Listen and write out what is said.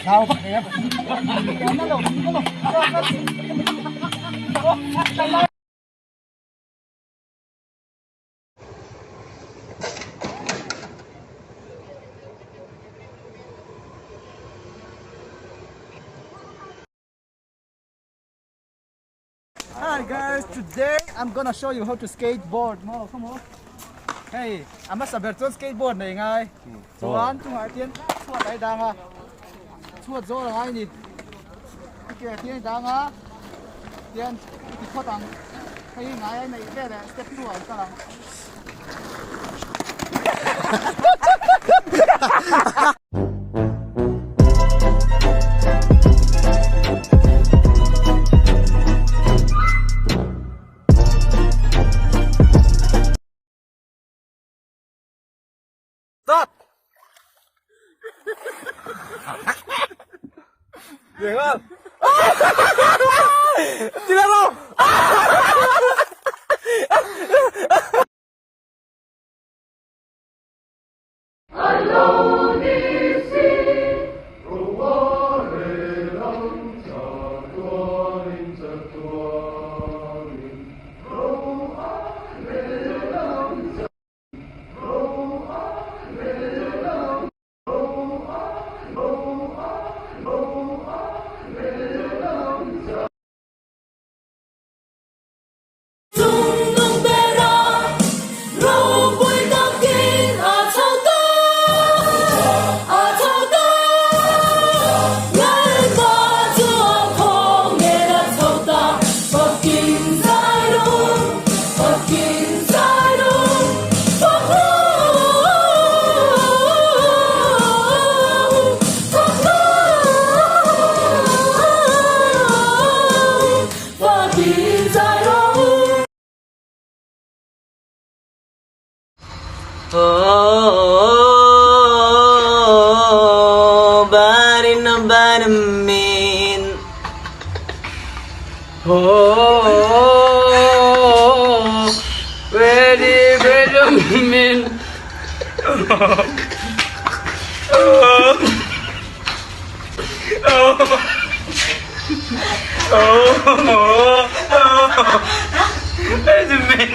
Sao vậy em? Hi guys, today I'm gonna show you how to skateboard. Mo, come on. Hey, I'm a saberton skateboard này ngay. Chuan, chung hai tiền, chuột đây đang à. Chuột rồi là ngay nè. Cái tiền đang à. Tiền, cái khó tăng. Hey, ngay này cái này step 2 à, sao? Stop! Được không? Đi ra đâu? Oh, barin min. Oh, very min. Oh, min.